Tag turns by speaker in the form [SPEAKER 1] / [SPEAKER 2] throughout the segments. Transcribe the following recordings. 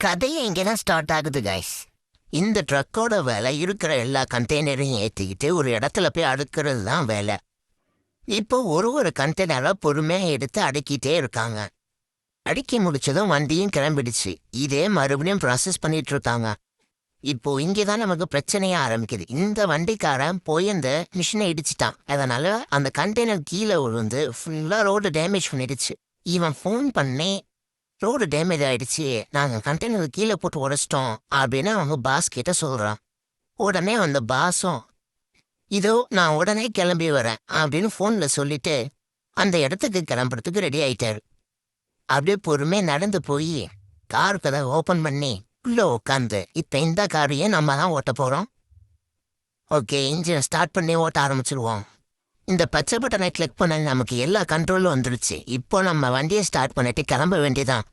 [SPEAKER 1] கதையே இங்கே தான் ஸ்டார்ட் ஆகுது கைஸ். இந்த ட்ரக்கோட வேலை இருக்கிற எல்லா கண்டெய்னரையும் ஏற்றிக்கிட்டு ஒரு இடத்துல போய் அடுக்கிறது தான் வேலை. இப்போ ஒரு கண்டெய்னரை பொறுமையாக எடுத்து அடுக்கிட்டே இருக்காங்க. அடுக்கி முடிச்சதும் வண்டியும் கிளம்பிடுச்சு. இதே மறுபடியும் ப்ராசஸ் பண்ணிட்டு இருக்காங்க. இப்போ இங்கே தான் நமக்கு பிரச்சனையே ஆரம்பிக்குது. இந்த வண்டிக்காரன் போய் அந்த மிஷினை இடிச்சிட்டான். அதனால அந்த கண்டெய்னர் கீழே விழுந்து ஃபுல்லாக ரோடு டேமேஜ் பண்ணிடுச்சு. இவன் ஃபோன் பண்ணி ரோடு டேமேஜ் ஆயிடுச்சு, நாங்கள் கண்டெய்னர் கீழே போட்டு உடைச்சிட்டோம் அப்படின்னு அவங்க பாஸ் கிட்ட சொல்கிறான். உடனே அந்த பாஸும் இதோ நான் உடனே கிளம்பி வரேன் அப்படின்னு ஃபோனில் சொல்லிட்டு அந்த இடத்துக்கு கிளம்புறதுக்கு ரெடி ஆயிட்டாரு. அப்படியே பொறுமையாக நடந்து போய் கார் கதை ஓப்பன் பண்ணி உள்ளே உட்காந்து இப்போ இந்த காரையே நம்ம தான் ஓட்ட போகிறோம். ஓகே, இன்ஜினை ஸ்டார்ட் பண்ணி ஓட்ட ஆரம்பிச்சிருவோம். இந்த பச்சை பட்டனை கிளிக் பண்ண நமக்கு எல்லா கண்ட்ரோலும் வந்துடுச்சு. இப்போ நம்ம வண்டியை ஸ்டார்ட் பண்ணிட்டு கிளம்ப வேண்டியதான்.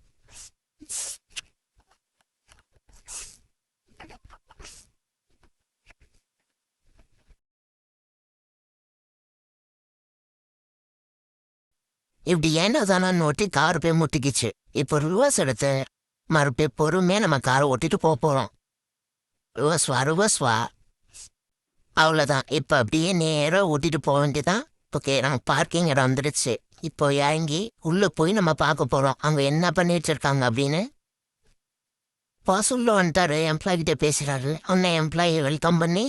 [SPEAKER 1] இப்படி ஏன்னா ஓட்டி கார் போய் முட்டிக்கிச்சு. இப்போ ரிவர்ஸ் எடுத்து மறுபடியும் பொறுமையாக நம்ம காரை ஓட்டிட்டு போகிறோம். ரிவர்ஸ் வா. அவ்வளோதான். இப்போ அப்படியே நேராக ஓட்டிட்டு போக வேண்டியதான். ஓகே, நம்ம பார்க்கிங் இடம் வந்துடுச்சு. இப்போ இறங்கி உள்ளே போய் நம்ம பார்க்க போகிறோம் அங்கே என்ன பண்ணி வச்சுருக்காங்க அப்படின்னு. பாஸ் உள்ள வந்துட்டாரு, எம்ப்ளாய் கிட்டே பேசுகிறாரு. அவனை எம்ப்ளாயி வெல்கம் பண்ணி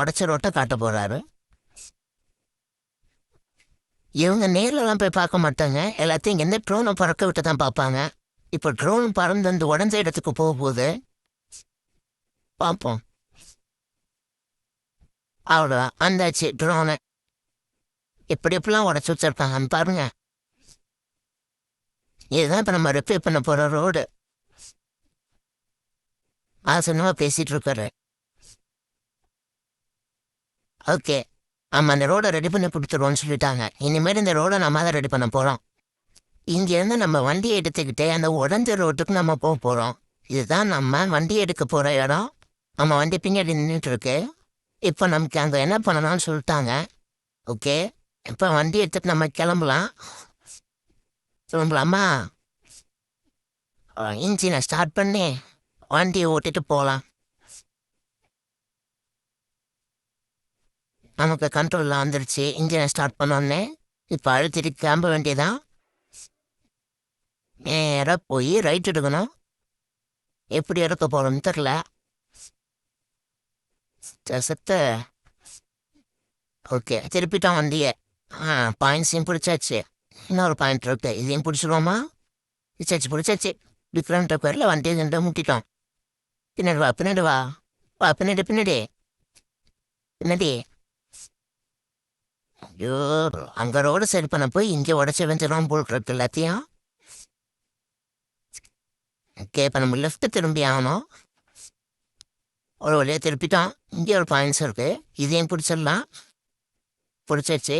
[SPEAKER 1] உடச்ச ரோட்டை காட்ட போகிறாரு. இவங்க நேரிலலாம் போய் பார்க்க மாட்டாங்க, எல்லாத்தையும் எந்த ட்ரோனை பறக்க விட்டு தான் பார்ப்பாங்க. இப்போ ட்ரோன் பறந்து அந்த உடஞ்ச இடத்துக்கு போகும்போது பார்ப்போம். அவ்வளோதான், வந்தாச்சு ட்ரோனை. எப்படிலாம் உடச்சி வச்சிருக்காங்கன்னு பாருங்க. இதுதான் இப்போ நம்ம ரிப்பேர் பண்ண போகிற ரோடு. ஆசனமாக பேசிகிட்டு இருக்காரு. ஓகே, ஆமாம், அந்த ரோடை ரெடி பண்ணி கொடுத்துருவோன்னு சொல்லிட்டாங்க. இனிமேல் இந்த ரோடை நம்ம தான் ரெடி பண்ண போகிறோம். இங்கேருந்து நம்ம வண்டியை எடுத்துக்கிட்டே அந்த உடஞ்ச ரோட்டுக்கு நம்ம போக போகிறோம். இதுதான் நம்ம வண்டி எடுக்க போகிற இடம். நம்ம வண்டி பின்னாடி நின்றுட்டு இருக்கு. இப்போ நமக்கு அங்கே என்ன பண்ணணும்னு சொல்லிட்டாங்க. ஓகே, இப்போ வண்டி எடுத்துட்டு நம்ம கிளம்பலாமா? இன்ஜினை ஸ்டார்ட் பண்ணி வண்டியை ஓட்டிட்டு போகலாம். நமக்கு கண்ட்ரோலில் வந்துடுச்சு. இன்ஜினை ஸ்டார்ட் பண்ணோன்னே இப்போ அழுத்திட்டு கிளம்ப வேண்டியதான். நேராக போய் ரைட் எடுக்கணும். எப்படி எடுக்க போகிறோம்னு தெரில. செத்த ஓகே, திருப்பிட்டோம் வண்டியை. பாயிண்ட்ஸையும் பிடிச்சாச்சு. இன்னொரு பாயிண்ட் இருக்கு, இதையும் பிடிச்சிருவோமா? பிடிச்சாச்சு. டிஃப்ரெண்ட் பேரில் வண்டியை நின்று முட்டிட்டோம். பின்னாடி வா. பின்னாடி. ஐயோ, அங்கே ரோடு சரி பண்ண போய் இங்கே உடச்சி வெஞ்சிடும் போல் இருக்கு எல்லாத்தையும். ஓகே, இப்போ நம்ம லெஃப்ட்டு திரும்பி ஆகணும். ஒரு வழியாக திருப்பிட்டோம். இங்கே ஒரு பாயிண்ட்ஸ் இருக்குது, இதையும் பிடிச்சிடலாம். பிடிச்சாச்சு.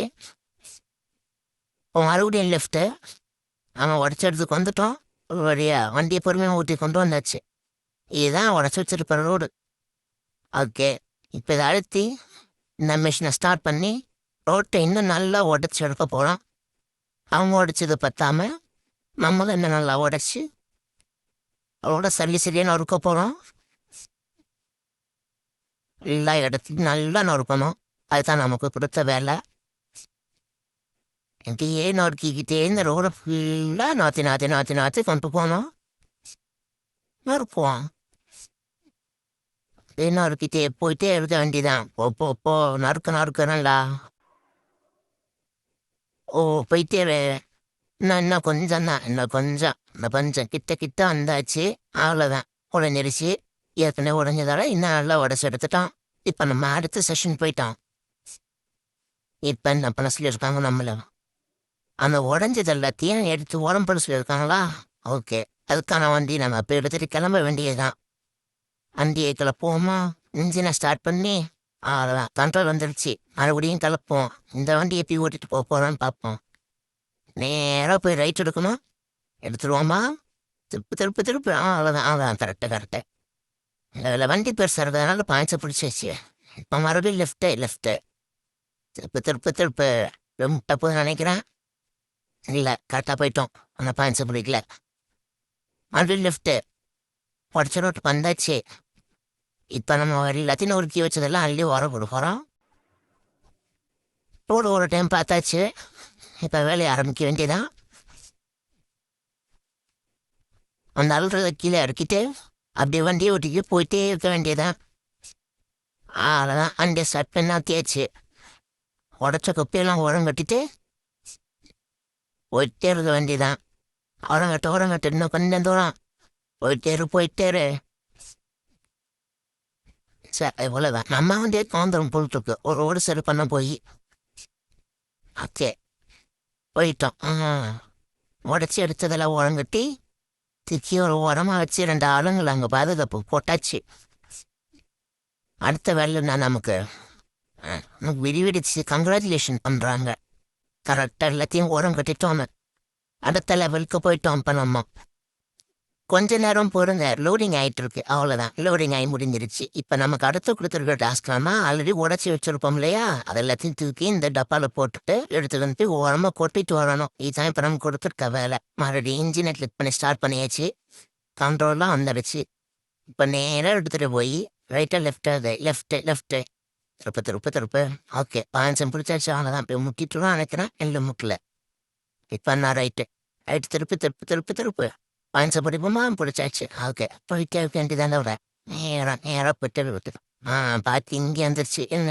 [SPEAKER 1] மறுபடியும் லெஃப்ட்டு. அவன் உடச்ச இடத்துக்கு வந்துட்டோம். ஒரு வழியாக வண்டியை பொறுமையாக ஊற்றி கொண்டு வந்தாச்சு. இதுதான் உடச்சி வச்சிருக்கிற ரோடு. ஓகே, இப்போ இதை அழுத்தி இந்த மிஷினை ஸ்டார்ட் பண்ணி ரோட்டை இன்னும் நல்லா உடச்சி எடுக்க போகிறோம். அவங்க உடைச்சது பற்றாம நம்மளும் இன்னும் நல்லா உடச்சி அதோட சரியாக நொறுக்க போகிறோம். எல்லா இடத்துலையும் நல்லா நொறுக்கணும். அதுதான் நமக்கு கொடுத்த வேலை. இப்படியே நொறுக்கிக்கிட்டே இந்த ரோடை ஃபுல்லாக நாற்றி கொண்டு போனோம். நொறுக்குவோம். அப்படியே நொறுக்கிட்டே போயிட்டே இருக்க வேண்டியதான். போ நறுக்கணும்லா. ஓ, போயிட்டே இன்னும் கொஞ்சம் தான். இன்னும் கொஞ்சம் கிட்ட வந்தாச்சு. அவ்வளோதான், உடஞ்சிருச்சு. ஏற்கனவே உடஞ்சதால இன்னும் நல்லா உடச்சி எடுத்துட்டோம். இப்போ நம்ம அடுத்த செஷன் போயிட்டோம். இப்போ என்ன பண்ண சொல்லியிருக்காங்க நம்மள? அந்த உடஞ்சது எல்லாத்தையும் எடுத்து உடம்பு சொல்லியிருக்காங்களா? ஓகே, அதுக்கான வண்டி நம்ம இப்போ எடுத்துகிட்டு கிளம்ப வேண்டியதுதான். வண்டியை கிளப்போமா? இன்ஜினை ஸ்டார்ட் பண்ணி அவ்வளோதான், கண்ட்ரோல் வந்துடுச்சு. மறுபடியும் கிளப்போம். இந்த வண்டியை எப்படி ஓட்டிட்டு போக போகிறோன்னு பார்ப்போம். நேராக போய் ரைட் எடுக்கணும். எடுத்துருவோமா? திருப்பு. அவ்வளோதான் கரெக்டு. அதில் வண்டி பெருசாக இருக்கிறதுனால பாயிண்ட்ஸை பிடிச்சாச்சு. இப்போ மறுபடியும் லெஃப்ட்டு. திருப்பு ரொம்ப தப்பு நினைக்கிறேன். இல்லை, கரெக்டாக போயிட்டோம். அந்த பாயிண்ட்ஸை பிடிக்கல. மறுபடியும் லெஃப்ட்டு. உடச்ச ரோட்டு வந்தாச்சு. இப்போ நம்ம எல்லாத்தையும் நொறுக்கி வச்சதெல்லாம் அள்ளி உரம் போட போகிறோம். ஒரு டைம் பார்த்தாச்சு. இப்போ வேலையை ஆரம்பிக்க வேண்டியதான். அந்த அழுறத கீழே இறக்கிட்டு அப்படியே வண்டியை ஓட்டிக்கு போயிட்டே இருக்க வேண்டியதான். அவ்வளோதான். அண்டே ஸ்டார்ட் பண்ணா தேய்ச்சி உடச்ச குப்பையெல்லாம் உரம் கட்டிட்டு போயிட்டே இருக்க வேண்டியதான். உரங்கட்டு இன்னும் கொஞ்சம் தூரம் போயிட்டே சரி இவ்வளோதான். நம்ம வந்து தோந்தரம் போட்டுருக்கு ஒரு சரி பண்ண போய் ஓகே போயிட்டோம். உடச்சி எடுத்ததெல்லாம் உரங்கட்டி திருச்சி ஒரு உரமாக வச்சு 2 ஆளுங்களை அங்கே பாதுகாப்பு போட்டாச்சு. அடுத்த வேலைன்னா நமக்கு விடிவிடிச்சு கங்க்ராச்சுலேஷன் பண்ணுறாங்க. கரெக்டாக எல்லாத்தையும் உரம் கட்டிட்டோன்னு அடுத்த லெவலுக்கு போயிட்டோம். இப்போ நம்ம கொஞ்ச நேரம் பொறுங்க, லோடிங் ஆகிட்டு இருக்கு. அவ்வளோதான், லோடிங் ஆகி முடிஞ்சிருச்சு. இப்போ நமக்கு அடுத்து கொடுத்துருக்க டாஸ்க்லாமா ஆல்ரெடி உடச்சி வச்சுருப்போம் இல்லையா, அது எல்லாத்தையும் தூக்கி இந்த டப்பாவில் போட்டுட்டு எடுத்து வந்து ஓரமாக கொட்டிட்டு வரணும். இதுதான் இப்போ நம்ம கொடுத்துருக்க வேலை. மறுபடியும் இன்ஜினை கிளிக் பண்ணி ஸ்டார்ட் பண்ணியாச்சு. கண்ட்ரோல்லாம் வந்துடுச்சு. இப்போ நேராக எடுத்துகிட்டு போய் ரைட்டாக லெஃப்ட்டு திருப்பு ஓகே பாயன்சம் பிடிச்சாச்சு. அவ்வளோதான். இப்போ முட்டிட்டுலாம் நினைக்கிறேன், இல்லை முட்டல. இப்போ நான் ரைட்டு திருப்பு பாயின்ஸை பிடிப்போமா பிடிச்சாச்சு. ஓகே போயிட்டே வேண்டியதானே விட நேராக போயிட்டு விட்டு பார்த்து இங்கே வந்துருச்சு. என்ன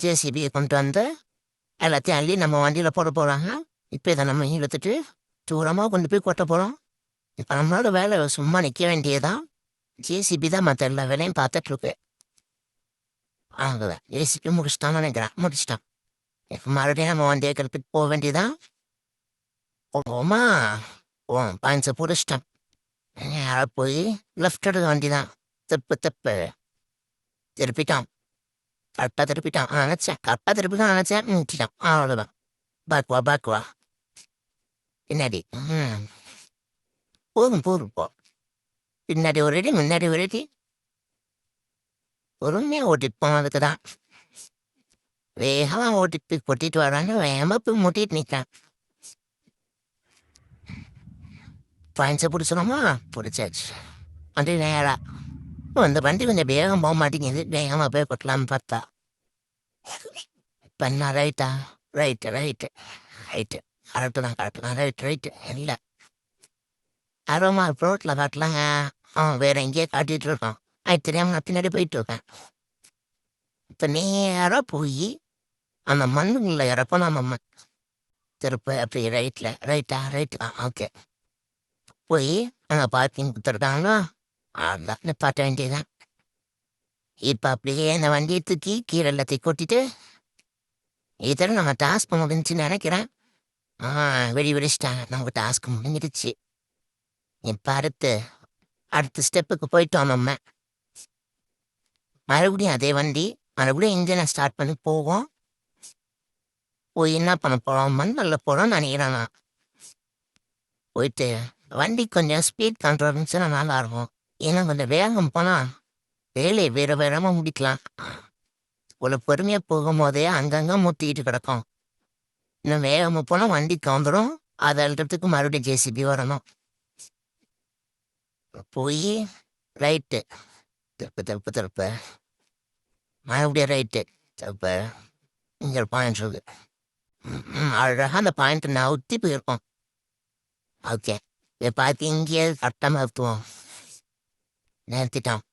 [SPEAKER 1] ஜேசிபியை கொண்டு வந்து எல்லாத்தையும் அள்ளி நம்ம வண்டியில் போட போகிறாங்க. இப்போ இதை நம்ம இழுத்துட்டு தூரமாக கொண்டு போய் கொட்ட போகிறோம். இப்போ நம்மளோட வேலை சும்மா நிற்க வேண்டியதான். ஜேசிபி தான் மற்ற எல்லா வேலையும் பார்த்துட்ருக்கு. ஆகுதான் ஜேசிபி முடிச்சிட்டான்னு நினைக்கிறேன். முடிச்சிட்டான். இப்போ மறுபடியும் நம்ம வண்டியை கிளப்பிட்டு போக வேண்டியதான். ஓமா பாயின்ஸை பிடிச்சிட்டான். போய் லெஃப்ட் எடுக்க வேண்டிதான். தப்பு திருப்பிட்டான். கரெக்டாக திருப்பிட்டான் நினச்சேன் முட்டிட்டான். அவ்வளோதான். பாக்குவா பின்னாடி போதும் போ. பின்னாடி ஒரு அடி முன்னாடி ஒரு அடி பொறுமையாக ஓட்டிட்டு போனதுக்கு தான். வேகமாக ஓட்டிட்டு கொட்டிட்டு வராங்க. வேகமாக போய் முட்டிட்டு நிற்கான். பாயின்ஸை பிடிச்சிடமா பிடிச்சாச்சு. வண்டி நேராக அந்த வண்டி கொஞ்சம் வேகம் போக மாட்டேங்குது. வேகமாக போய் கொட்டலாம்னு பார்த்தா பண்ணா ரைட்டு கரெக்டு தான் ரைட்டு இல்லை அரோமா ரோட்டில் காட்டலாங்க. வேற எங்கேயே காட்டிகிட்டு இருக்கோம். அது தெரியாமல் நான் பின்னாடி போயிட்டு இருக்கேன். இப்போ நேராக போய் அந்த மண்ணுங்களில் இறப்போம். நம்ம திருப்ப அப்படி ரைட்டு ஓகே போய் அங்கே பார்க்கிங் கொடுத்துருக்காங்களோ அதான் நிப்பாட்ட வேண்டியதான். இப்போ அப்படியே அந்த வண்டியை தூக்கி கீழே எல்லாத்தையும் கொட்டிட்டு இதில் நம்ம டாஸ்க் முடிஞ்சுன்னு நினைக்கிறேன். வெடிச்சிட்டாங்க. நமக்கு டாஸ்க் முடிஞ்சிடுச்சு. இப்போ அடுத்த ஸ்டெப்புக்கு போயிட்டோம். நம்ம மறுபடியும் அதே வண்டி மறுபடியும் இன்ஜினை ஸ்டார்ட் பண்ணி போவோம். போய் என்ன பண்ண போகிறோம், மண்ணில் போகிறோம்னு நினைக்கிறேன். நான் போயிட்டு வண்டி கொஞ்சம் ஸ்பீட் கண்ட்ரோல் இருந்துச்சுன்னா நல்லா இருக்கும். ஏன்னா கொஞ்சம் வேகம் போனால் வேலையை வேகமாக முடிக்கலாம். ஒரு பொறுமையாக போகும்போதே அங்கங்கே முட்டிக்கிட்டு கிடக்கும். இன்னும் வேகமாக போனால் வண்டி கவுந்துடும். அதை அழுறதுக்கு மறுபடியும் ஜேசிபி வரணும். போய் ரைட்டு திருப்பு மறுபடியும் ரைட்டு திருப்ப இங்கே ஒரு பாயிண்ட் இருக்கு. அழகாக அந்த பாயிண்ட் நவுத்தி போயிருக்கோம். ஓகே இதை பார்த்து இங்கேயே கரெக்டாக நிறுத்துவோம். நிறுத்திட்டோம்.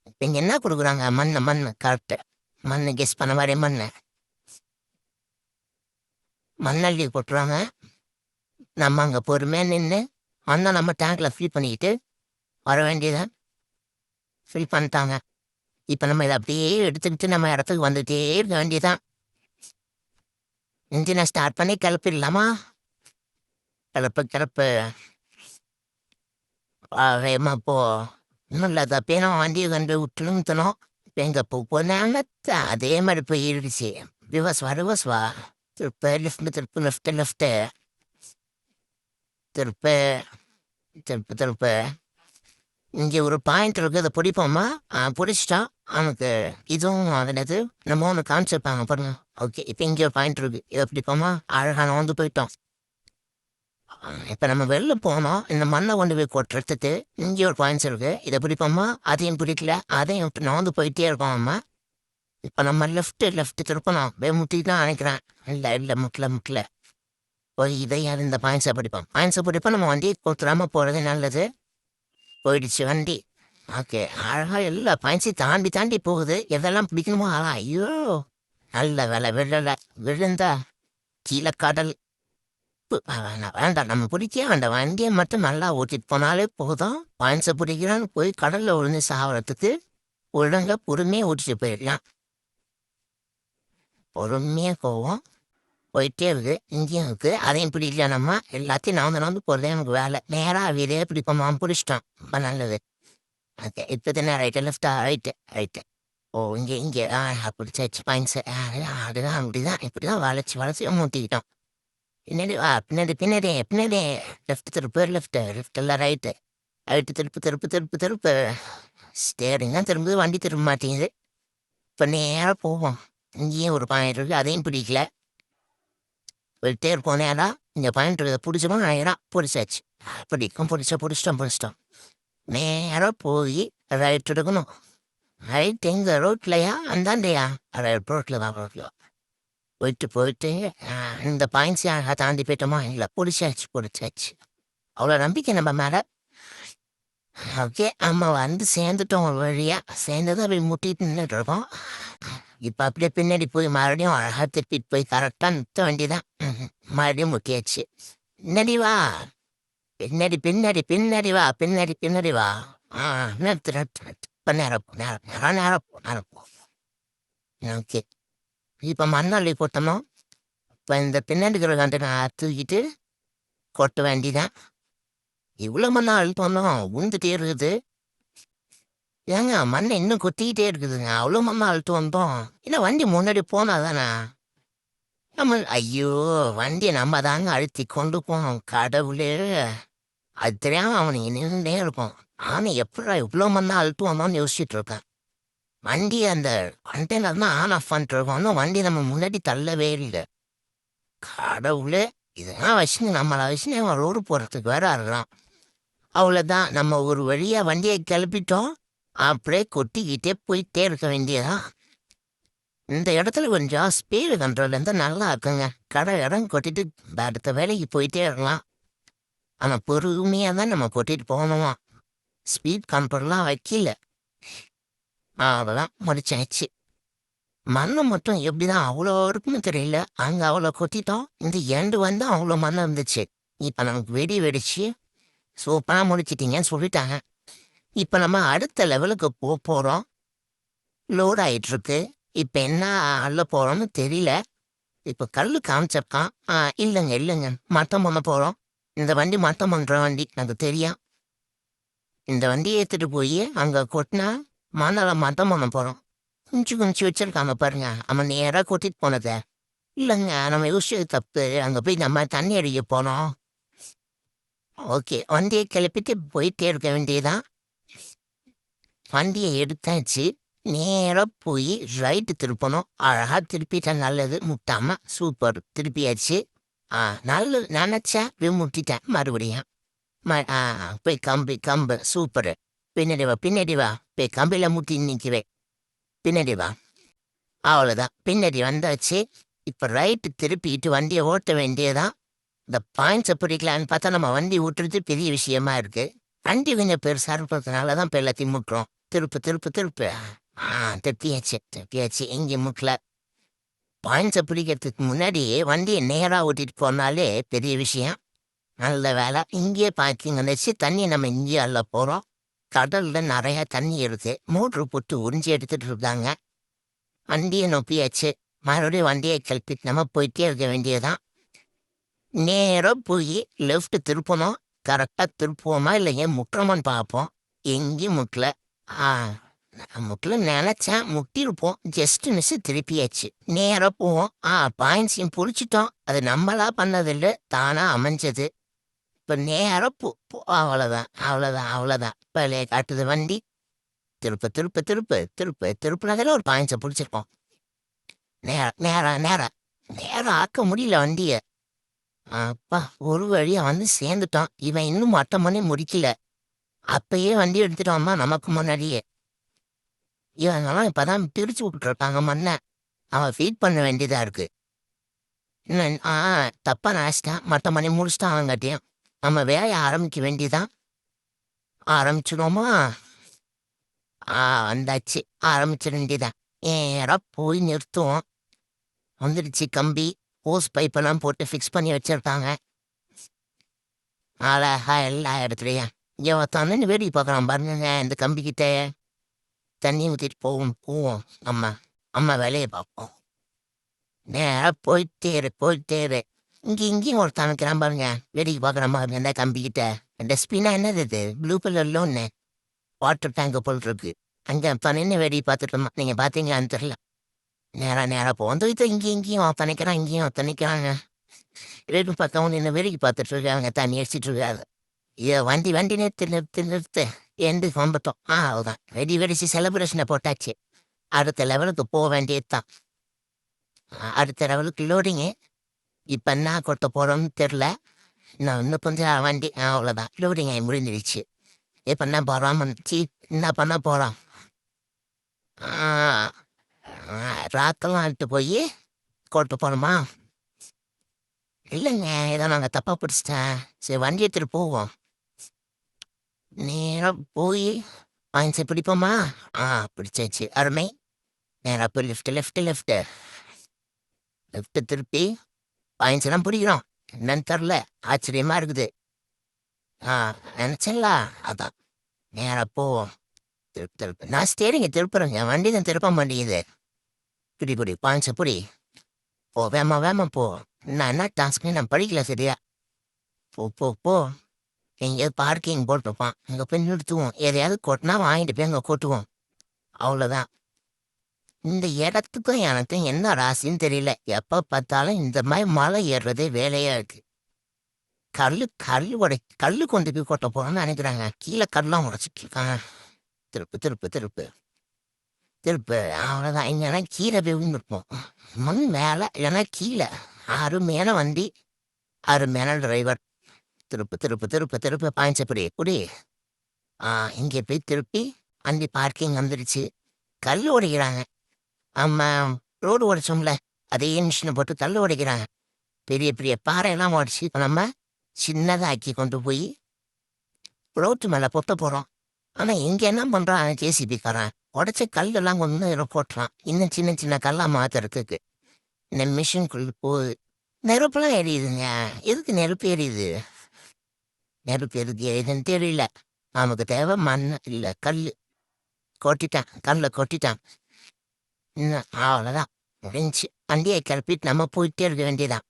[SPEAKER 1] இப்போ இங்கே என்ன கொடுக்குறாங்க, மண் கரெக்டு கெஸ் பண்ண மாதிரி மண்ணள்ளி போட்டுருவாங்க. நம்ம அங்கே பொறுமையாக நின்று மண்ணை நம்ம டேங்கில் ஃபில் பண்ணிக்கிட்டு வர வேண்டியதான். ஃபில் பண்ணிட்டாங்க. இப்போ நம்ம இதை அப்படியே எடுத்துக்கிட்டு நம்ம இடத்துக்கு வந்துகிட்டே இருக்க வேண்டியதான். இன்ஜினை ஸ்டார்ட் பண்ணி கிளப்பிடலாமா? கிளப்பு வேகமாக போ. இன்னும் இல்லை அதை பேனா வண்டியை கண்டு விட்டுணுத்தணும். இப்போ எங்கே போனாங்க அதே மாதிரி போயிடுச்சு. ரிவர்ஸ் வா திருப்ப லெஃப்ட்டு திருப்ப இங்கே ஒரு பாயிண்ட் இருக்குது. அதை பிடிப்போமா? பிடிச்சிட்டா அவனுக்கு இதுவும் அதனது நம்ம ஒன்று காமிச்சிருப்பாங்க பாருங்க. ஓகே இப்போ இங்கே ஒரு பாயிண்ட் இருக்குது. இதை பிடிப்போமா? அழகான வந்து போயிட்டோம். இப்போ நம்ம வெளில போனோம் இந்த மண்ணை கொண்டு போய் கொட்டுறதுக்கு இங்கே ஒரு பாயிண்ட்ஸ் இருக்கு இதை பிடிப்போமா அதையும் பிடிக்கல அதையும் விட்டு நகர்ந்து போயிட்டே இருக்கோம் அம்மா. இப்போ நம்ம லெஃப்ட் திருப்பணும் முட்டி தான் நினைக்கிறேன். இல்லை முட்டல போய் இதையாவது இந்த பாயிண்ட்ஸை பிடிப்போம் நம்ம வண்டி கொத்துறாம போகிறது நல்லது. போயிடுச்சு வண்டி. ஓகே அழகாக எல்லா பாயிண்ட்ஸையும் தாண்டி போகுது எதெல்லாம் பிடிக்கணுமோ ஐயோ நல்ல வேலை விழுந்தா கீழே கடல். வேண்டாம் நம்ம பிடிக்க அந்த வண்டியை மட்டும் நல்லா ஓட்டிட்டு போனாலே போதும். பாயிண்ட்ஸை பிடிக்கிறான்னு போய் கடலில் விழுந்து சாவறதுக்கு ஒழுங்கா பொறுமையாக ஓட்டிட்டு போயிடலாம். பொறுமையாக போவோம் போயிட்டே இருக்கு இங்கேயும் இருக்கு அதையும் பிடிக்கல நம்ம எல்லாத்தையும் நவந்து போகிறதே நமக்கு வேலை. நேராக வீடே பிடிப்போமா பிடிச்சிட்டோம் ரொம்ப நல்லது. ஓகே இப்போ தானே ரைட்டு. ஓ இங்கே பிடிச்சாச்சு பாயிண்ட்ஸு அதுதான் அப்படிதான் இப்படிதான் வளைச்சி மூட்டிக்கிட்டோம். பின்னாடி லெஃப்ட் லெஃப்ட் எல்லாம் ரைட்டு திருப்பு ஸ்டேரிங் தான் திரும்புது வண்டி திரும்ப மாட்டேங்குது. இப்போ நேராக போவோம் இங்கேயும் ஒரு பாயிண்ட் இருக்குது அதையும் பிடிக்கல போயிட்டே இருப்போம் நேராக இந்த பாயிண்ட் பிடிச்சோம் நேராக பிடிச்சாச்சு பிடிச்சிட்டோம். நேராக போய் ரைட் எடுக்கணும். ரைட் எங்கே ரோட்லையா அந்தாண்டையா ரோட்டில் போயிட்டு இந்த பாயிண்ட்ஸ் தாண்டி போயிட்டோமா இல்லை பிடிச்சாச்சு. அவ்வளோ நம்பிக்கை நம்ம மேலே. ஓகே நம்ம வந்து சேர்ந்துட்டோம் ஒரு வழியாக சேர்ந்ததும் அப்படி முட்டிட்டு நின்றுட்டு இருக்கோம். இப்போ அப்படியே பின்னாடி போய் மறுபடியும் அழகாக திருப்பிட்டு போய் கரெக்டாக நிறுத்த வேண்டியதான். மறுபடியும் முட்டியாச்சு. பின்னாடி வா பின்னாடி வா நிறுத்து இப்போ நேரம் போ. ஓகே இப்போ மண்ணள்ளி கொட்டணும். இப்போ இந்த பின்னாடி இருக்கிற நான் தூக்கிட்டு கொட்ட வேண்டிதான். இவ்வளோ மண்ணா அழுத்தணும் உந்துட்டே இருக்குது. ஏங்க மண்ணை இன்னும் கொத்திக்கிட்டே இருக்குதுங்க. அவ்வளோ மண்ணா அழுத்து வந்தோம். இல்லை வண்டி முன்னாடி போனா தானே ஐயோ வண்டியை நம்ம தாங்க அழுத்தி கொண்டு போனோம். கடவுளே அது தெரியாம அவனுக்கு நின்றுட்டே இருக்கும். ஆனால் எப்படா இவ்வளோ மண்ணா அழுத்து வந்தோம்னு யோசிச்சுட்டு இருக்கேன். வண்டி அந்த கண்டெய்னர் தான் ஆன் ஆஃப் பண்ணிட்டு இருக்கோம். வண்டி நம்ம முன்னாடி தள்ளவே இல்லை. கடவுளே இதெல்லாம் வச்சுன்னு நம்மளை வச்சுன்னு ரோடு போகிறதுக்கு வேற இருக்கலாம். அவ்வளோதான் நம்ம ஒரு வழியாக வண்டியை கிளப்பிட்டோம். அப்படியே கொட்டிக்கிட்டே போயிட்டே இருக்க வேண்டியதான். இந்த இடத்துல கொஞ்சம் ஸ்பீடு கண்ட்ரோல் இருந்தால் நல்லா இருக்குங்க. இடம் கொட்டிட்டு அடுத்த வேலைக்கு போயிட்டே இருக்கலாம். ஆனால் பொறுமையாக தான் நம்ம கொட்டிட்டு போகணுமா. ஸ்பீட் கண்ட்ரோல்லாம் வைக்கல. அவ்வளோதான் முடிச்சாச்சு. மண்ணை மட்டும் எப்படி தான் அவ்வளோ இருக்குன்னு தெரியல. அங்கே அவ்வளோ கொட்டிட்டோம். இந்த எண்டு வந்து அவ்வளோ மண்ணை இருந்துச்சு. இப்போ நமக்கு வெடிச்சு சூப்பராக முடிச்சிட்டிங்கன்னு சொல்லிட்டாங்க. இப்போ நம்ம அடுத்த லெவலுக்கு போகிறோம். லோட் ஆகிட்டுருக்கு. இப்போ என்ன அள்ள போகிறோம்னு தெரியல. இப்போ கல் காமிச்சிருக்கான். இல்லைங்க மட்டம் பண்ண போகிறோம். இந்த வண்டி மட்டம் பண்ணுற வண்டி எனக்கு தெரியும். இந்த வண்டியை ஏற்றுட்டு போய் அங்கே கொட்டினா மண்ணால் மட்டம் பண்ண போகிறோம். குஞ்சு வச்சிருக்காங்க பாருங்க. அவன் நேராக கொட்டிட்டு போனதை. இல்லைங்க நம்ம யோசிச்சது தப்பு. அங்கே போய் நம்ம தண்ணி அடிக்க போனோம். ஓகே வண்டியை கிளப்பிட்டு போயிட்டே இருக்க வேண்டியதான். வண்டியை எடுத்தாச்சு. நேராக போய் ரைட்டு திருப்பணும். அழகாக திருப்பிட்டா நல்லது. முட்டாமல் சூப்பர் திருப்பியாச்சு. நல்லது நினச்சேன் முட்டிட்டேன் மறுபடியும். போய் கம்பு சூப்பரு. பின்னாடி வா போய் கம்பியில் முட்டி நிற்கவே. பின்னாடி வா. அவ்வளோதான் பின்னாடி வந்தாச்சு. இப்போ ரைட்டு திருப்பிட்டு வண்டியை ஓட்ட வேண்டியதான். இந்த பாயிண்ட்ஸை பிடிக்கலான்னு பார்த்தா நம்ம வண்டி விட்டுறது பெரிய விஷயமா இருக்கு. வண்டி கொஞ்சம் பெருசாக இருக்கிறதுனால தான் இப்போ எல்லாத்தையும் முட்டுறோம். திருப்பு திருப்பியாச்சு. எங்கே முட்டல. பாயிண்ட்ஸை பிடிக்கிறதுக்கு முன்னாடி வண்டியை நேராக ஓட்டிட்டு போனாலே பெரிய விஷயம். நல்ல வேலை இங்கேயே பார்க்கிங் வந்துச்சு. தண்ணி நம்ம இங்கேயே அள்ள போகிறோம். கடலில் நிறையா தண்ணி இருக்கு. மோட்ரு போட்டு உறிஞ்சி எடுத்துகிட்டு இருக்காங்க. வண்டியை நொப்பியாச்சு. மறுபடியும் வண்டியை கிளப்பிட்டு நம்ம போயிட்டே இருக்க வேண்டியதான். நேராக போய் லெஃப்ட் திருப்பணும். கரெக்டாக திருப்புவோமா இல்லைங்க முட்டுறோமான்னு பார்ப்போம். எங்கேயும் முட்டல நினச்சேன் முட்டிருப்போம். Just miss திருப்பியாச்சு. நேராக போவோம். பாயிண்ட்ஸையும் பிடிச்சிட்டோம். அது நம்மளா பண்ணதில்லை தானாக அமைஞ்சது. இப்போ நேராக அவ்வளோதான் இப்போ காட்டுது வண்டி. திருப்புனதில் ஒரு பாயிண்ட்ஸை பிடிச்சிருப்போம். நேரம் ஆக்க முடியல வண்டியை. அப்பா ஒரு வழியா வந்து சேர்ந்துட்டான். இவன் இன்னும் 8 மணி முடிக்கல. அப்பயே வண்டி எடுத்துட்டான்னா நமக்கு முன்னாடியே. இவங்கெல்லாம் இப்பதான் பிரிச்சு விட்டுருக்காங்க மண்ண. அவன் ஃபீட் பண்ண வேண்டியதா இருக்கு. தப்பா நினைச்சிட்டான். 8 மணி முடிச்சுட்டான் அவங்காட்டியும். நம்ம வேலைய ஆரம்பிக்க வேண்டியதான். ஆரம்பிச்சிடுவோமா? வந்தாச்சு. ஆரம்பிச்சிட வேண்டியதான். நேரா போய் நிறுத்துவோம். வந்துடுச்சு கம்பி. ஹோஸ் பைப்பெல்லாம் போட்டு ஃபிக்ஸ் பண்ணி வச்சிருக்காங்க. அழகா எல்லா இடத்துலையும். இங்கே ஒருத்தன் வேடிக்கை பார்க்குறான் பாருங்க இந்த கம்பிக்கிட்ட. தண்ணி ஊற்றிட்டு போவோம் போவோம். நம்ம நம்ம வேலையை பார்ப்போம். நேராக போயிட்டே இரு. இங்கேயும் ஒருத்தன் வைக்கிறான் பாருங்க. வேடிக்கை பார்க்குறான் பாருங்க இந்த கம்பிக்கிட்ட. டஸ்ட்பின்னா என்னது இது? ப்ளூ கலர்ல ஒன்று வாட்டர் டேங்க் போல் இருக்கு. அங்கே நின்று வேடிக்கை பார்த்துட்டு இருந்தோம். நீங்கள் பார்த்தீங்களான்னு தெரியல. நேராக போவோம். இங்கேயும் ஒருத்தனைக்கிறான், இங்கேயும் ஒருத்தனைக்கிறாங்க. ரெண்டு பக்கம் நின்று வேடிக்கை பார்த்துட்டு இருக்காங்க. தண்ணி அடிச்சிட்டு இருக்காங்க. வண்டி நிறுத்து எண்டு வந்துட்டோம். அவ்வளோதான். வெடிச்சு செலிப்ரேஷனை போட்டாச்சு. அடுத்த லெவலுக்கு போக வேண்டியது தான். அடுத்த லெவலுக்கு லோடிங்கு. இப்போ என்ன கொடுத்த போகிறோம்னு தெரில. இன்னும் கொஞ்சம் வண்டி அவ்வளோதான். லோடிங் ஆகி முடிஞ்சிடுச்சு. இப்போ என்ன போகிறோம்? என்ன பண்ண போகிறோம்? ராத்தெல்லாம் அழுட்டு போய் கொண்டு போகணுமா? இல்லைங்க, இதை நாங்கள் தப்பாக பிடிச்சிட்டேன். சரி வண்டி எடுத்துகிட்டு போவோம். நேராக போய் பாயிண்ட்ஸை பிடிப்போமா? பிடிச்சாச்சு. அருமை. நேராக போய் லெஃப்ட்டு திருப்பி பாயிண்ட்ஸ் எல்லாம் பிடிக்கிறோம். என்னன்னு தெரில, ஆச்சரியமா இருக்குது. நினச்சல அதான். நேராக போவோம். திருப்பு நான் ஸ்டேரிங்க திருப்புறேங்க. வண்டி தான் திருப்ப மாட்டேங்குது. பிடி பாயிண்ட்ஸை பிடி. வேமா போ. நான் என்ன டாஸ்க்கு நான் படிக்கல சரியா. போ எங்கேயாவது பார்க்கிங் போட்டிருப்பான். அங்கே போய் நிறுத்துவோம். எதையாவது கொட்டினா வாங்கிட்டு போய் அங்கே கொட்டுவோம். அவ்வளோதான். இந்த இடத்துக்கும் எனக்கும் என்ன ராசின்னு தெரியல. எப்போ பார்த்தாலும் இந்த மாதிரி மலை ஏறுறதே வேலையாக இருக்குது. கல் கொண்டு போய் கொட்ட போகிறோம்னு நினைக்கிறாங்க. கீழே கல்லாம் உடைச்சிட்டு இருக்காங்க. திருப்பு அவ்வளோதான். இல்லைன்னா கீழே போய் விழுந்துருப்போம். மண் மேலே இல்லைன்னா கீழே. அருமையான வண்டி, அருமையான டிரைவர். திருப்பு பாயிண்ட்ஸ் எப்படி குடி. இங்கே போய் திருப்பி வண்டி பார்க்கிங் வந்துடுச்சு. கல் உடைக்கிறாங்க. ஆமாம், ரோடு உடைச்சோம்ல அதே மிஷினை போட்டு கல் உடைக்கிறாங்க. பெரிய பெரிய பாறையெல்லாம் உடச்சி இப்போ நம்ம சின்னதாக்கி கொண்டு போய் ரோட்டு மேலே பொத்த போகிறோம். ஆனால் இங்கே என்ன பண்ணுறான் ஜேசிபிக்காரன்? உடச்ச கல்லெல்லாம் கொண்டு போட்டுறான். இன்னும் சின்ன கல்லாக மாற்றுறதுக்கு இந்த மிஷின்குள்ளே போகுது. நெருப்பெல்லாம் எரியுதுங்க. எதுக்கு நெருப்பு எரியுது? நெருப்பு எதுக்கு எரியுதுன்னு தெரியல. நமக்கு தேவை மண் இல்லை கல். கல்லை கொட்டிட்டான். இன்னும் அவ்வளோதான் முடிஞ்சு. வண்டியை கிளப்பிட்டு நம்ம போயிட்டே இருக்க வேண்டியதான்.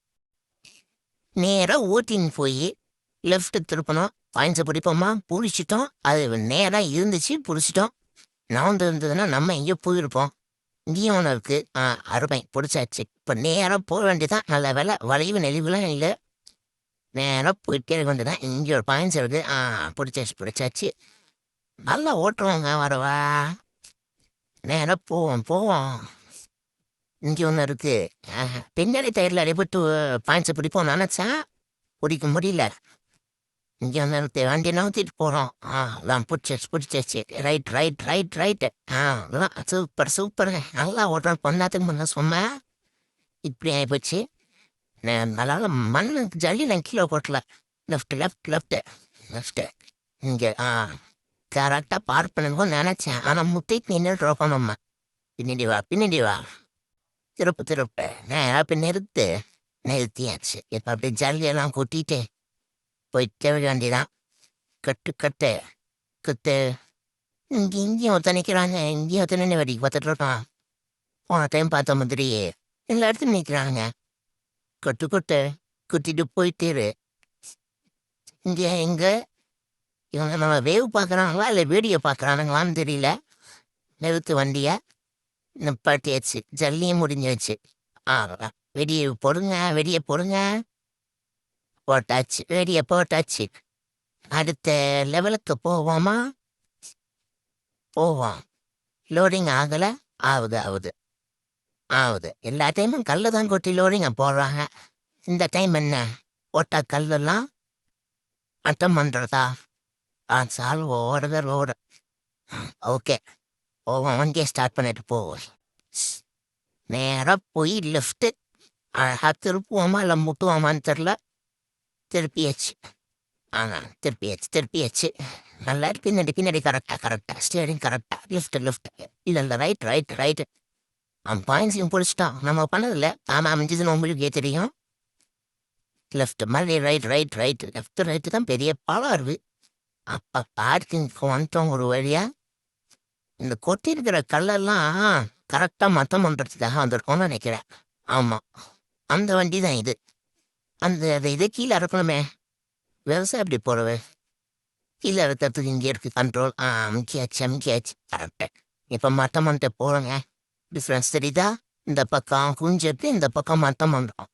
[SPEAKER 1] நேராக ஓட்டின்னு போய் லெஃப்ட்டு திருப்பணும். பாயிண்ட்ஸை பிடிப்போமா? பிடிச்சிட்டோம். அது நேராக இருந்துச்சு, பிடிச்சிட்டோம். நவுந்து இருந்ததுன்னா நம்ம எங்கேயோ போயிருப்போம். இங்கேயும் ஒன்று இருக்குது. அருமை, பிடிச்சாச்சு. இப்போ நேராக போக வேண்டியதான். நல்ல வேலை வளைவு நெளிவுலாம் இல்லை. நேராக போயிட்டே இருக்க வேண்டியதான். இங்கே ஒரு பாயிண்ட்ஸ் இருக்குது. பிடிச்சாச்சு. நல்லா ஓட்டுருவாங்க வரவா. நேராக போவோம். இங்கே ஒன்று இருக்குது. பின்னாடி டயரில் அடிபட்டு பாயிண்ட்ஸை பிடிப்போம் நினச்சேன். பிடிக்க முடியல. இங்கே ஒன்று இருக்குது. வண்டி நவுத்திட்டு போகிறோம். எல்லாம் பிடிச்சாச்சு. ரைட்டு. எல்லாம் சூப்பருங்க. நல்லா ஓட்டுறோம். பொண்ணாத்துக்கு முன்னே சொன்னேன். இப்படி ஆகிப்போச்சு. நல்லா மண்ணு ஜல்லி நான் கீழே போட்டல. லெஃப்ட்டு இங்கே கரெக்டாக பார்க் பண்ணணும்னு நினச்சேன். ஆனால் முத்திட்டு நின்றுட்டு இருக்கோம் நம்ம. பின்னாடி வா. திருப்பு நேராக போய் நிறுத்தியாச்சு. இப்போ அப்படியே ஜல்லியெல்லாம் கொட்டிட்டு போயிட்டே வேண்டியதான். கட்டு இங்கேயும் ஒருத்த நிற்கிறாங்க. இங்கேயும் ஒருத்தனை வெடிக்கு பார்த்துட்டு இருக்கான். போன டைம் பார்த்த மாதிரியே எல்லா இடத்துலையும் நிற்கிறாங்க. குத்திட்டு போயிட்டேரு. எங்கே இவங்க நம்ம வேவ் பார்க்குறாங்களா இல்லை வீடியோ பார்க்குறானுங்களான்னு தெரியல. நிறுத்து வண்டியை. நிப்பாட்டியாச்சு. ஜல்லியும் முடிஞ்சாச்சு. வெடியை போடுங்க. போட்டாச்சு. அடுத்த லெவலுக்கு போவோமா? போவோம். லோடிங் ஆகலை. ஆகுது. எல்லா டைமும் கல்லு தான் கொட்டி லோடிங்க போடுறாங்க. இந்த டைம் என்ன போட்ட கல்லெல்லாம் அட்டம் பண்ணுறதா? சால் ஓடுத ரோடு. ஓகே, வண்டியை ஸ்டார்ட் பண்ணிட்டு போ. நேராக போய் லெஃப்ட்டு. அழகாக திருப்புவோமா இல்லை முட்டுவோமான்னு தெரில. திருப்பியாச்சு. திருப்பியாச்சு. நல்லா பின்னாடி பின்னாடி கரெக்டாக ஸ்டியரிங் கரெக்டாக லெஃப்ட். இல்லை ரைட்டு. அவன் பாயிண்ட்ஸையும் பிடிச்சிட்டான். நம்ம பண்ணதில்ல. ஆமாம், அமைஞ்சதுன்னு உங்களுக்கே தெரியும். லெஃப்ட் மாதிரி ரைட்டு லெஃப்ட் தான் பெரிய பாலம் இருக்கு. அப்போ பார்க்கிங்க்கு வந்துட்டோம் ஒரு வழியா. இந்த கொட்டி இருக்கிற கல்லெல்லாம் கரெக்டாக மத்தம் பண்ணுறதுக்காக வந்திருக்கோம்னு நினைக்கிறேன். ஆமாம், அந்த வண்டி தான் இது. இதை கீழே இறக்கணுமே. விவசாயம் எப்படி போடுவே? கீழே இறக்கிறதுக்கு இங்கே இருக்குது கண்ட்ரோல். அமுக்கியாச்சு கரெக்டு. இப்போ மட்டம் பண்ணிட்டு போகிறோங்க. டிஃப்ரென்ஸ் தெரியுதா? இந்த பக்கம் குஞ்சிட்டு இந்த பக்கம் மட்டம் பண்ணுறோம்.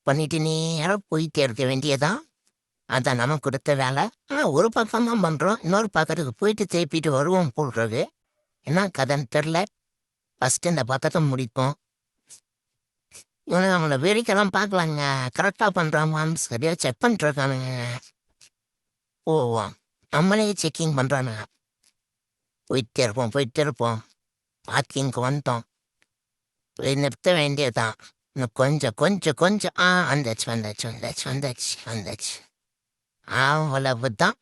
[SPEAKER 1] பண்ணிட்டு நேரம் போயிட்டே இருக்க வேண்டியதான். அதான் நமக்கு கொடுத்த வேலை. ஒரு பக்கம் தான் பண்ணுறோம். இன்னொரு பக்கத்துக்கு போயிட்டு தேப்பிட்டு வருவோம் போடுறது. என்ன கதைன்னு தெரில. ஃபஸ்ட்டு இந்த பக்கத்தை முடிப்போம். இவனை அவங்கள வேடிக்கைலாம் பார்க்கலாங்க. கரெக்டாக பண்ணுறாமான்னு சரியாக செக் பண்ணிட்டுருக்கானுங்க. ஓ, நம்மளே செக்கிங் பண்ணுறானுங்க. போயிட்டே இருப்போம். பார்க்கிங்க்கு வந்துட்டோம். நிறுத்த வேண்டியதுதான். இன்னும் கொஞ்சம் வந்தாச்சு. அவ்வளவுதான்.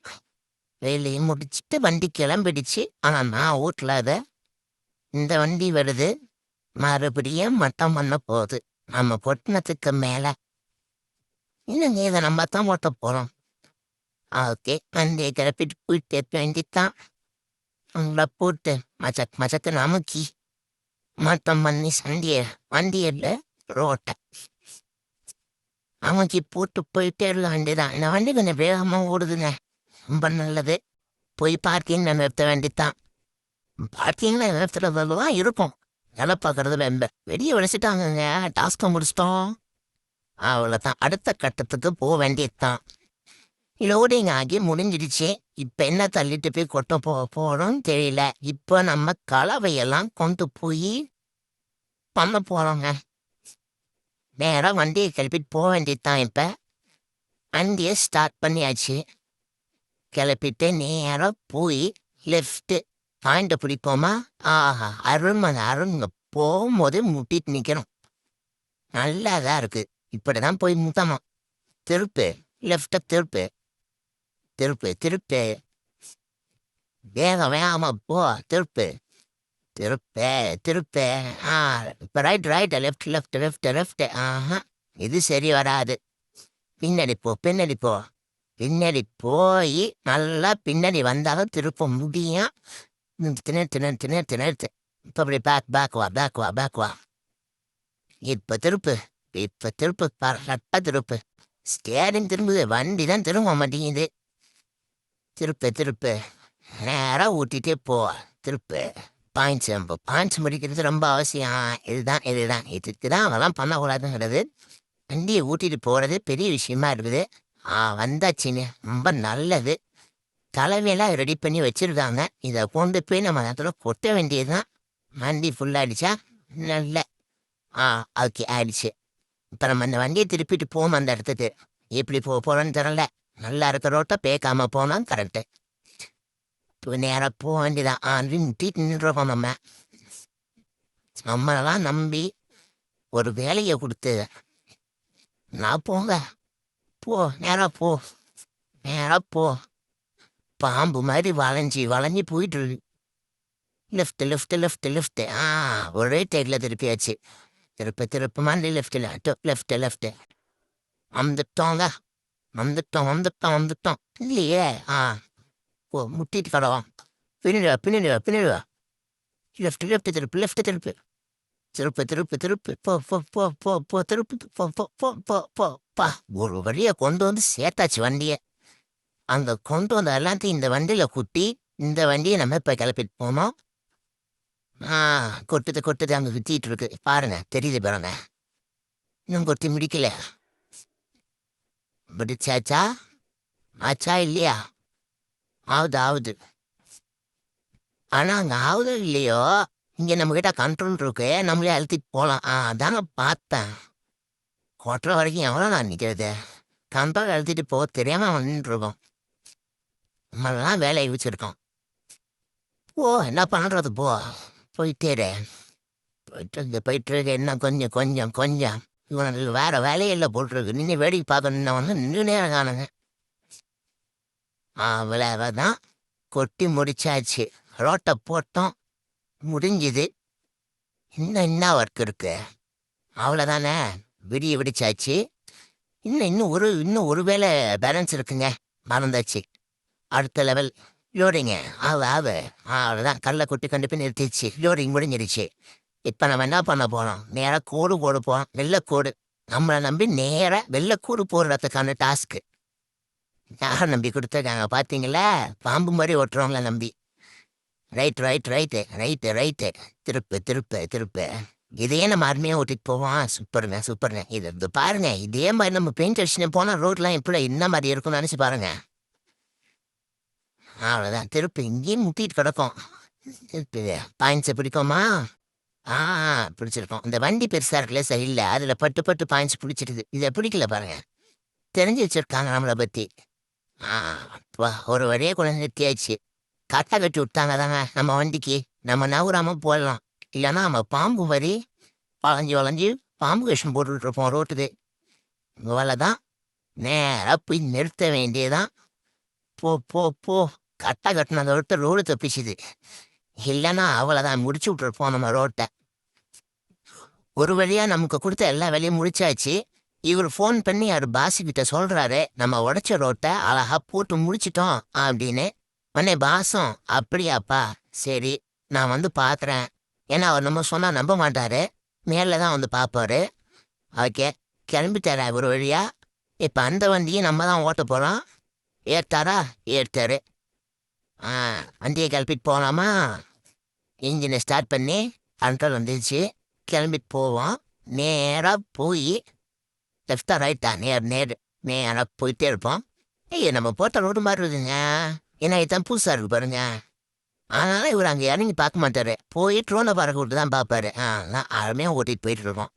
[SPEAKER 1] வேலையை முடிச்சுட்டு வண்டி கிளம்பிடுச்சு. ஆனால் நான் வீட்டில் அதை இந்த வண்டி வருது. மறுபடியும் மட்டம் பண்ண போகுது. நம்ம பொட்டினத்துக்கு மேலே இன்னும் இதை நம்ம தான் ஓட்ட போகிறோம். ஓகே, வண்டியை கிளப்பிட்டு போயிட்டு வேண்டித்தான். உங்களை போட்டு மச்சக்கு நமக்கி மட்டம் பண்ணி வண்டியில் ரோட்டை அமைக்கி போட்டு போயிட்டே இருக்க வேண்டியதான். இந்த வண்டி கொஞ்சம் வேகமாக ஓடுதுங்க. ரொம்ப நல்லது. போய் பார்க்கிங்கில் நிறுத்த வேண்டித்தான். பார்க்கிங்கில் நிறுத்துறதுல தான் இருக்கும். வேலை பார்க்குறது வெம்ப வெளியே விளைச்சிட்டாங்கங்க. டாஸ்க்கை முடிச்சிட்டோம். அவ்வளோதான். அடுத்த கட்டத்துக்கு போக வேண்டியதுதான். லோடிங் ஆகி முடிஞ்சிடுச்சு. இப்போ என்ன தள்ளிட்டு போய் கொட்ட போகிறோம்னு தெரியல. இப்போ நம்ம கலவையெல்லாம் கொண்டு போய் பண்ண போகிறோங்க. நேராக வண்டியை கிளப்பிட்டு போக வேண்டியதுதான். இப்போ வண்டியை ஸ்டார்ட் பண்ணியாச்சு. கிளப்பிட்டு நேராக போய் லெஃப்ட்டு பாயிண்ட்டை பிடிப்போமா? அருங்க போகும்போதே முட்டிட்டு நிற்கிறோம். நல்லா தான் இருக்குது. இப்படி தான் போய் முட்டணும். திருப்பு லெஃப்ட்டை திருப்பு வேகமாக போ. திருப்பு இப்போ ரைட்டு லெஃப்ட். இது சரி வராது. பின்னாடி போ. பின்னாடி போய் நல்லா பின்னாடி வந்தாலும் திருப்ப முடியும். திணறு. இப்போ அப்படி பேக் வா. இப்போ திருப்பு கரெக்டாக திருப்பு. ஸ்டேரிங் திரும்புது, வண்டி தான் திரும்ப மாட்டேங்குது. திருப்பு நேராக ஊட்டிகிட்டே போ. திருப்பு பாயிண்ட்ஸ் முடிக்கிறது ரொம்ப அவசியம். இதுதான் இதுக்கு தான் அவெல்லாம் பண்ணக்கூடாதுங்கிறது. வண்டியை ஊட்டிட்டு போகிறது பெரிய விஷயமா இருக்குது. வந்தாச்சுன்னு ரொம்ப நல்லது. கலவையெல்லாம் ரெடி பண்ணி வச்சுருக்காங்க. இதை கொண்டு போய் நம்ம நேரத்தில் கொட்ட வேண்டியது தான். வண்டி ஃபுல்லாகிடுச்சா? நல்ல ஓகே ஆயிடுச்சு. இப்போ நம்ம அந்த வண்டியை திருப்பிட்டு போவோம் அந்த இடத்துக்கு. எப்படி போகிறோன்னு தெரியல. நல்லா இருக்கிற ரோட்டை பேக்காமல் போனால் கரெக்டு. இப்போ நேராக போக வேண்டியதான். நின்றுருக்கோம். நம்மளெல்லாம் நம்பி ஒரு வேலையை கொடுத்து நான் போ நேராக போ. பாம்பு மாதிரி வளைஞ்சி போயிட்டு இருக்கு. லெஃப்ட். ஒரே டைட்டில் திருப்பியாச்சு. திருப்ப மாதிரி லெஃப்ட். வந்துட்டோம். இல்லையே. முட்டிட்டு கடவோம். பின்னாடி வா. லெஃப்ட் திருப்பு. திருப்பு. போ. திருப்பு. ஒரு வழியை கொண்டு வந்து சேர்த்தாச்சு வண்டியை. அந்த கொண்டு வந்த எல்லாத்தையும் இந்த வண்டியில் குட்டி. இந்த வண்டியை நம்ம இப்போ கிளப்பிட்டு போனோம். கொட்டுது அங்கே சுற்றிட்டு இருக்கு. பாருங்க, தெரியுது பாருங்க. இன்னும் கொட்டி முடிக்கல. பிடிச்சாச்சா? ஆச்சா இல்லையா? ஆகுது. ஆனால் அங்கே ஆகுதோ இல்லையோ, இங்கே நம்மக்கிட்ட கண்ட்ரோல் இருக்கு. நம்மளே அழுத்திட்டு போகலாம். அதாங்க பார்த்தேன். கொட்டுற வரைக்கும் எவ்வளோ நான் நிற்கிறது? கம்பை அழுத்திட்டு போக தெரியாம வந்துட்டு இருக்கோம். நம்மளாம் வேலையை வச்சிருக்கோம். ஓ என்ன பண்றது போ. போயிட்டே இரு. போயிட்டு இருக்கு இன்னும் கொஞ்சம் கொஞ்சம் கொஞ்சம். இவனுக்கு வேற வேலையே இல்லை போட்டிருக்கு. நின்று வேடிக்கை பார்க்கணுன்னு வந்து நின்றுனே காணுங்க. அவ்வளவுதான். கொட்டி முடிச்சாச்சு. ரோட்டை போட்டோம். முடிஞ்சுது. இன்னும் என்ன ஒர்க் இருக்கு? அவ்வளோதானே. விடிச்சாச்சு. இன்னும் ஒரு வேலை பேலன்ஸ் இருக்குங்க. மறந்தாச்சு. அடுத்த லெவல் லோடிங்க. அவ்வளோதான். கல்லை கொட்டி கண்டிப்பாக நிறுத்திடுச்சு. லோடிங் முடிஞ்சிடுச்சு. இப்போ நம்ம என்ன பண்ண போகிறோம்? நேராக கோடு போட போகிறோம். வெள்ளைக்கோடு. நம்மளை நம்பி நேராக வெள்ளைக்கோடு போடுறதுக்கான டாஸ்க்கு. யாரை நம்பி கொடுத்துருக்காங்க பார்த்தீங்களா? பாம்பு மாதிரி ஓட்டுறவங்கள நம்பி. ரைட்டு. திருப்பு. இதையே நம்ம அருமையாக ஓட்டிட்டு போவோம். சூப்பருங்க. இது பாருங்க. இதே மாதிரி நம்ம பெயிண்ட் அடிச்சுன்னு போனால் ரோட்லாம் எப்படி என்ன மாதிரி இருக்கும்னு நினச்சி பாருங்க. அவ்வளோதான். திருப்பு இங்கேயும் முட்டிட்டு கிடக்கும். திருப்பு பாயிண்ட்ஸை பிடிக்குமா? ஆ பிடிச்சிருக்கோம். இந்த வண்டி பெருசாக இருக்குல்ல சரியில்லை. அதில் பட்டு பாயிண்ட்ஸ் பிடிச்சிருது. இதை பிடிக்கல பாருங்க. தெரிஞ்சு வச்சிருக்காங்க நம்மளை பற்றி. ஒரு வழியே கொண்டு நிறுத்தியாச்சு. கட்டை கட்டி விட்டாங்க தாங்க நம்ம வண்டிக்கு. நம்ம நவுறாமல் போடலாம். இல்லைன்னா நம்ம பாம்பு வரி வளைஞ்சு பாம்பு வேஷம் போட்டுக்கிட்டு இருப்போம் ரோட்டுக்கு. இவ்வளோதான். நேராக போய் நிறுத்த வேண்டியதான். போ. கட்டை கட்டினதை விட்டு ரோடு தப்பிச்சுது. இல்லைன்னா அவ்வளோதான் முடிச்சு விட்டுருப்போம் நம்ம ரோட்டை. ஒரு வழியாக நமக்கு கொடுத்த எல்லா வேலையும் முடிச்சாச்சு. இவர் ஃபோன் பண்ணி அவர் பாஸுக்கிட்ட சொல்கிறாரு, நம்ம உடைச்ச ரோட்டை அழகா போட்டு முடிச்சிட்டோம் அப்படின்னு. உடனே பாஸும் அப்படியாப்பா சரி நான் வந்து பார்க்குறேன். ஏன்னா அவர் நம்ம சொன்னால் நம்ப மாட்டார். மேலே தான் வந்து பார்ப்பாரு. ஓகே கிளம்பிட்டாரா ஒரு வழியா. இப்போ அந்த வண்டியை நம்ம தான் ஓட்ட போகிறோம். ஏற்றாரு. வண்டியை கிளப்பிட்டு போகலாமா? இன்ஜினை ஸ்டார்ட் பண்ணி கண்ட்ரோல் வந்துடுச்சு. கிளம்பிட்டு போவோம். நேராக போய் லெஃப்டா ரைட்டா நேராக போயிட்டே இருப்போம். நம்ம போட்ட ரோடு மாதிரி இருக்குங்க. ஏன்னா இதுதான் புதுசாக இருக்கு பாருங்க. அதனால இவர் அங்கே இறங்கி பார்க்க மாட்டார். போய் ட்ரோனை பறக்க விட்டு தான் பார்ப்பாரு. நான் அருமையாக ஓட்டிகிட்டு போயிட்டு இருக்கோம்.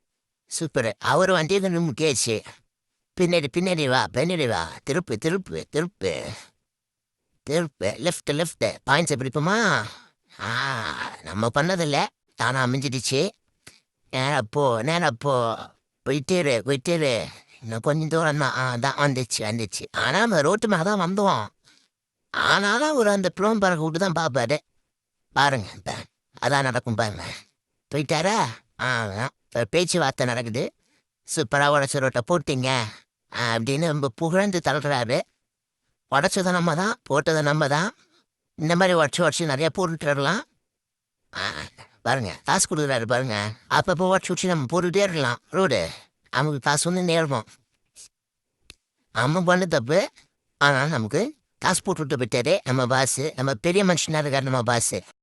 [SPEAKER 1] சூப்பர். அவர் வண்டியை கொஞ்சம் முக்கியாச்சு. பின்னாடி வா. திருப்பு. லெஃப்ட். பாயிண்ட்ஸை பிடிப்போமா? நம்ம பண்ணதில்லை. தானாக அமைஞ்சிடுச்சு. நேராக போ. போயிட்டே இரு. இன்னும் கொஞ்சம் தூரம் தான் வந்துச்சு. ஆனால் நம்ம ரோட்டு மேலே தான் வந்தோம். ஆனாலும் அவர் அந்த ப்ளோன் பறக்க விட்டு தான் பார்ப்பாரு. பாருங்க அதான் நடக்கும் பாருங்க. போயிட்டாரா? பேச்சுவார்த்தை நடக்குது. சூப்பராக உடச்ச ரோட்டை போட்டிங்க அப்படின்னு ரொம்ப புகழ்ந்து தள்ளுறாரு. உடச்சதை நம்ம தான், போட்டதை நம்ம தான். இந்த மாதிரி உடச்சி நிறையா போட்டுட்டு வரலாம். பாருங்க காசு கொடுக்குறாரு பாருங்க. அப்பப்போ உடச்சி நம்ம போட்டுகிட்டே இருக்கலாம் ரோடு. நமக்கு காசு வந்து நேர்வோம். நம்ம பண்ண தப்பு. ஆனால் நமக்கு காசு போட்டு விட்டு போயிட்டாரு நம்ம பாஸு. நம்ம பெரிய மனுஷனாக இருக்கார் நம்ம பாஸு.